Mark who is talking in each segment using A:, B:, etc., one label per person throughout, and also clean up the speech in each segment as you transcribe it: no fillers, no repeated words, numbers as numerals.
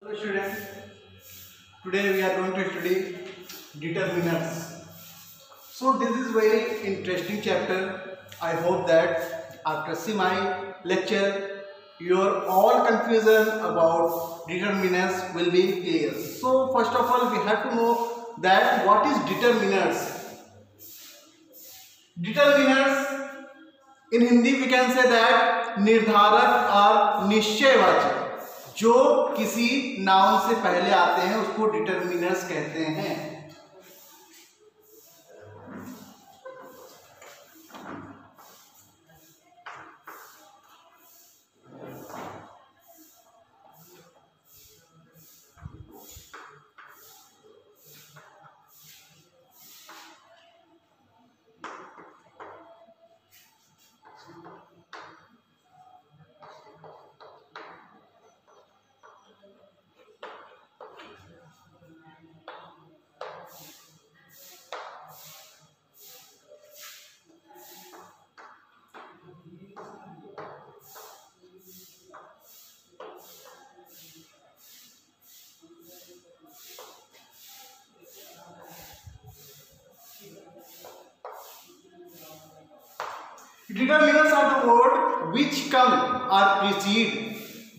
A: Hello students, today we are going to study determinants. So this is very interesting chapter. I hope that after seeing my lecture, your all confusion about determinants will be clear. So first of all, we have to know that what is determinants. Determinants in Hindi we can say that निर्धारक और निश्चयवाचक जो किसी noun से पहले आते हैं उसको determiners कहते हैं। Determinants are the word which come or precede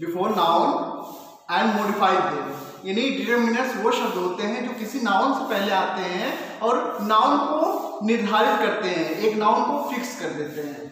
A: before noun and modify them. यानी डिटरमिनर्स वो शब्द होते हैं जो किसी नाउन से पहले आते हैं और नाउन को निर्धारित करते हैं, एक नाउन को फिक्स कर देते हैं।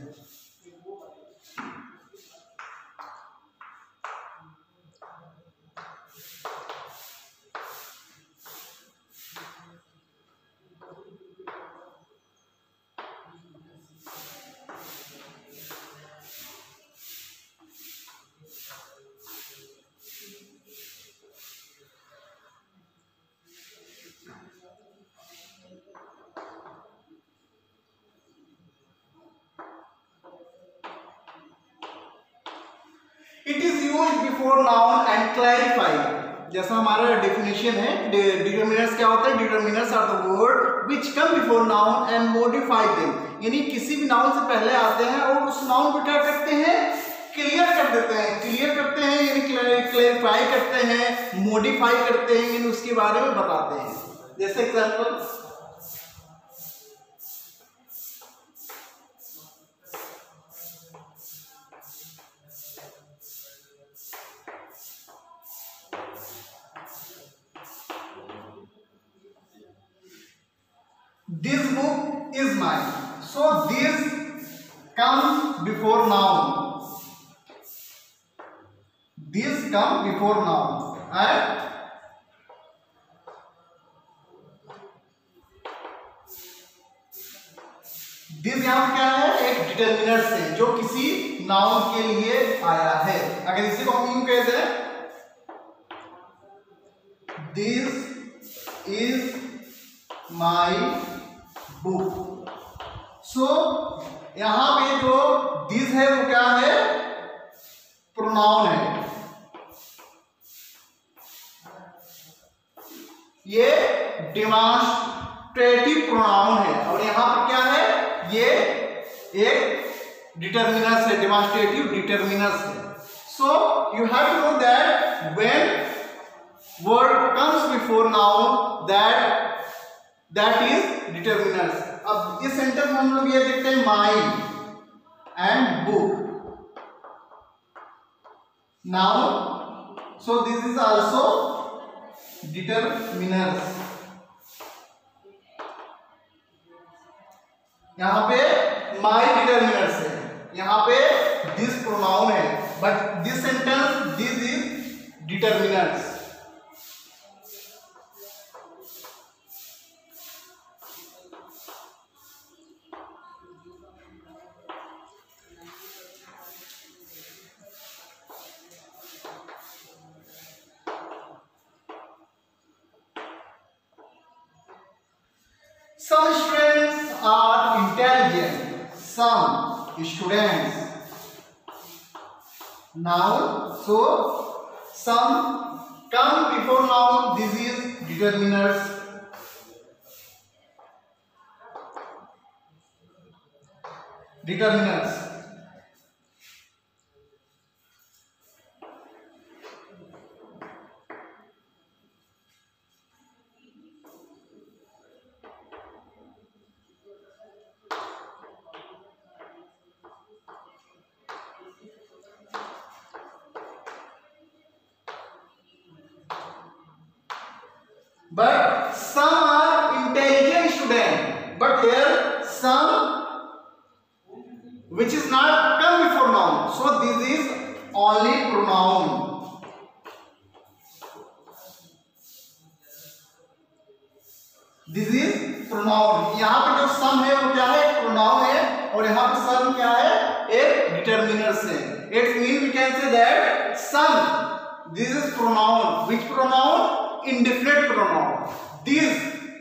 A: It is used before noun and clarify. जैसा हमारा डेफिनेशन है, डिटरमिनर्स क्या होता है? Determiners are the word which come before noun and modify them. यानी किसी भी नाउन से पहले आते हैं और उस नाउन को क्या करते हैं? क्लियर कर देते हैं। क्लियर करते हैं यानी क्लैरिफाई करते हैं, मॉडिफाई करते हैं, यानी उसके बारे में बताते हैं। जैसे example, this book is mine. So this comes before noun. This comes before noun and this यहाँ पे क्या है? एक डिटरमिनर है जो किसी नाउन के लिए आया है। अगर इसी को हम यूं कहते हैं, this is my बुक। सो यहां पे जो दिस है वो क्या है? प्रोनाउन है। ये डेमोन्स्ट्रेटिव प्रोनाउन है और यहां पर क्या है? ये एक डिटरमिनर्स है, डेमोन्स्ट्रेटिव डिटरमिनर्स है। So you have to know that when word comes before noun that is determiners. अब इस सेंटेंस में हम लोग ये देखते हैं mine and book noun. So this is also determiners. यहां पे माई डिटरमिनर्स है, यहां पे दिस प्रोनाउन है, but this sentence this is determiners. Some students are intelligent. Some students. Noun. So some come before noun. This is determiners. Determiners. but some are intelligent student. But here some which is not come before noun. So this is only pronoun. This is pronoun. यहाँ पे जो सम है वो क्या है? Pronoun है. और यहाँ पे सम क्या है? एक डिटरमिनर्स है. It mean we can say that some. This is pronoun. Which pronoun? Indefinite pronoun. This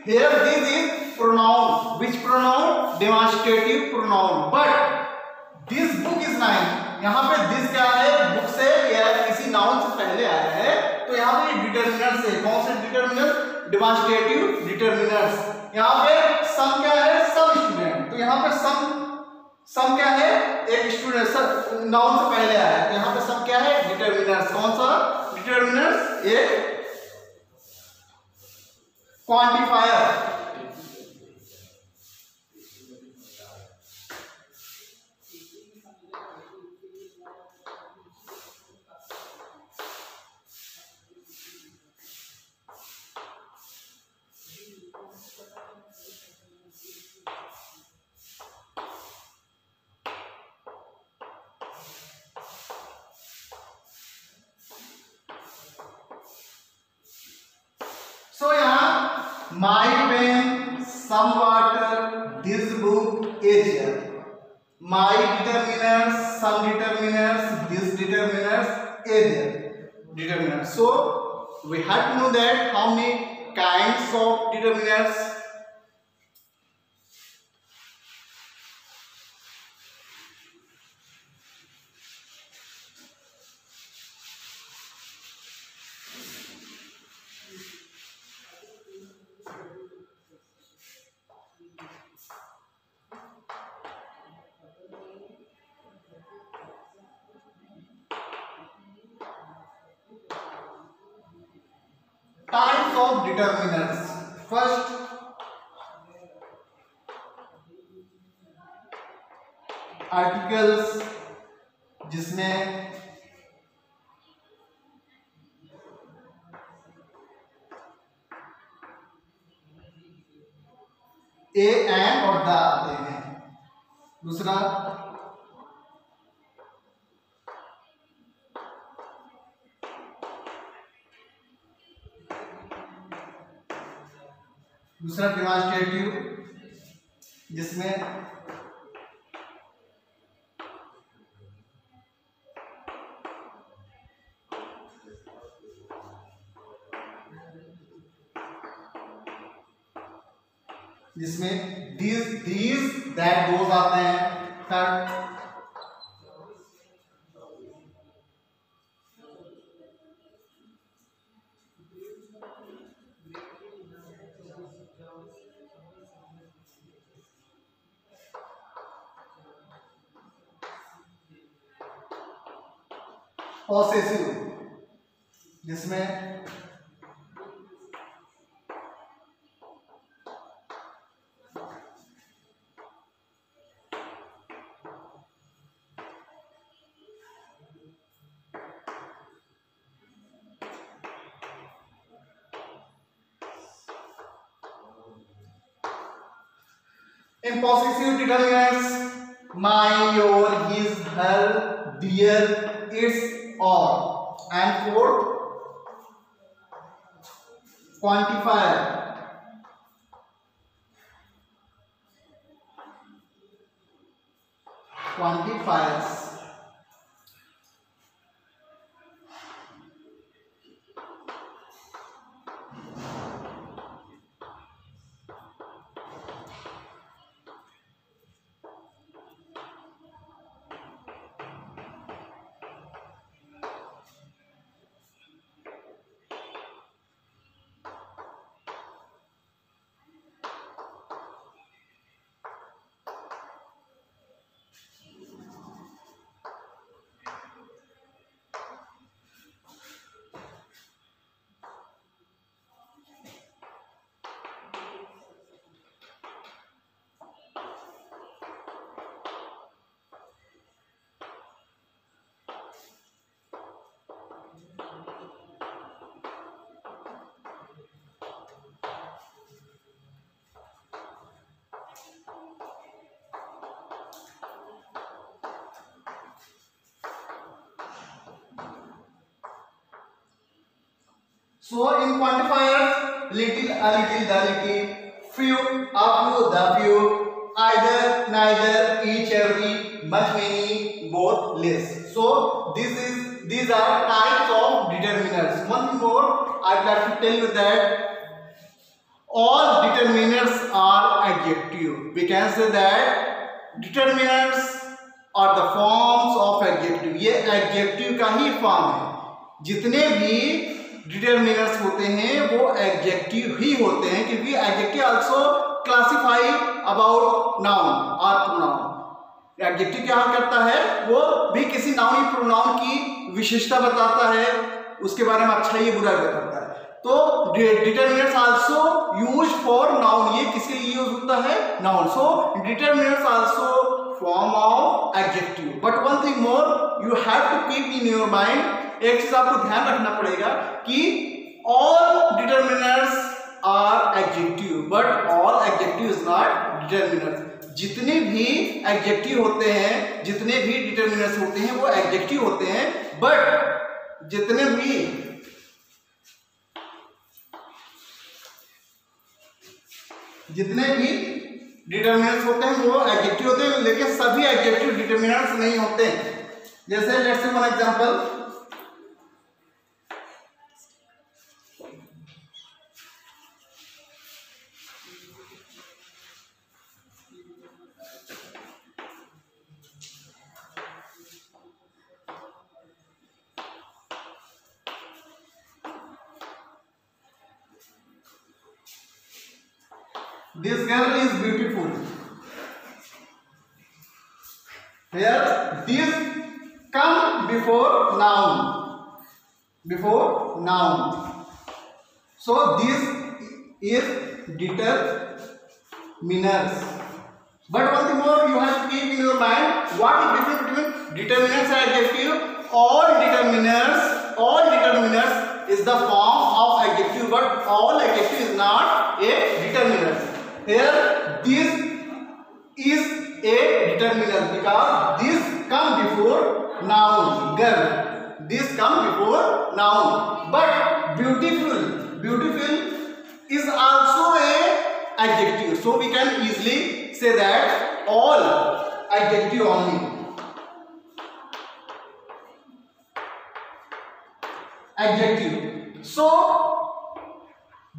A: here this is pronoun. Which pronoun? Demonstrative pronoun. But this book is mine. यहाँ पे दिस क्या है? Book से या किसी noun से पहले आया है. तो यहाँ पे डिटरमिनर्स है. कौन से डिटरमिनर्स? Demonstrative determiners. यहाँ पे सम क्या है? Some student. तो यहाँ पे सम क्या है? एक स्टूडेंट नाउन से पहले आया है. तो यहाँ पे सम क्या है? डिटरमिनर्स. कौन सा डिटरमिनर्स? एक क्वांटिफायर. So यहाँ my pen, some water, this book is here. My determiners, some determiners, this determiners is there. Determiners. So we have to know that how many kinds of determiners. Types of determiners. First, articles जिसमें A and और the आते हैं. दूसरा demonstrative जिसमें these that those आते हैं. Third possessive जिसमें impossessive determinants my, your, his, her, their, its, or. And fourth, quantifier. Quantifiers. So in quantifiers, little, a little, the little, few, a few, the few, either, neither, each, every, much, many, both, less. So these are types of determiners. One thing more, I'd like to tell you that all determiners are adjective. We can say that determiners are the forms of adjective. ये adjective का ही form है. जितने भी determiners होते हैं वो adjective ही होते हैं, क्योंकि adjective also classify about noun और प्रोनाउन. एडजेक्टिव क्या करता है, वो भी किसी नाउन या प्रोनाउन की विशेषता बताता है, उसके बारे में अच्छा या बुरा बताता है. तो determiners also used for noun. ये किसके लिए यूज होता है, noun. So determiners also form of adjective. But one thing more you have to keep in your mind, एक चीज आपको ध्यान रखना पड़ेगा कि all determiners are adjective but all adjective is not determiners. जितने भी एडजेक्टिव होते हैं, जितने भी डिटरमिनर्स होते हैं वो एडजेक्टिव होते हैं, बट जितने भी डिटरमिनर्स होते हैं वो एडजेक्टिव होते हैं, लेकिन सभी एडजेक्टिव डिटरमिनर्स नहीं होते हैं. जैसे let's say one example, this girl is beautiful. Here this come before noun. So this is determiners. But one thing more you have to keep in your mind, what is difference between determiners and adjective? All determiners is the form of adjective, but all adjective is not a determiner. Here this is a determiner because this come before noun, girl. This come before noun. But beautiful is also a adjective. So we can easily say that all adjective only. Adjective. So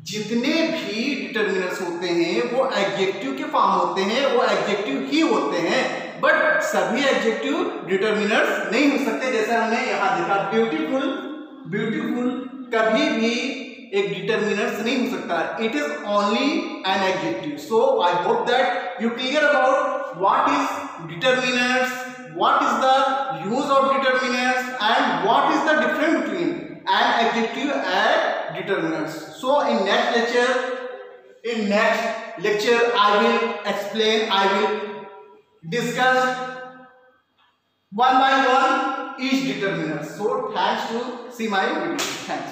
A: जितने भी determiners होते हैं वो adjective के form होते हैं, वो adjective ही होते हैं, बट सभी एडजेक्टिव डिटरमिनर्स नहीं हो सकते. जैसे हमने यहाँ देखा ब्यूटीफुल कभी भी एक डिटरमिनर्स नहीं हो सकता. It is only an adjective. So I hope that you clear about what is determiners, what is the use of determiners and what is the difference between an adjective and determiners. So in next lecture I will explain, I will discuss one by one each determiner. So thanks to see my video. Thanks.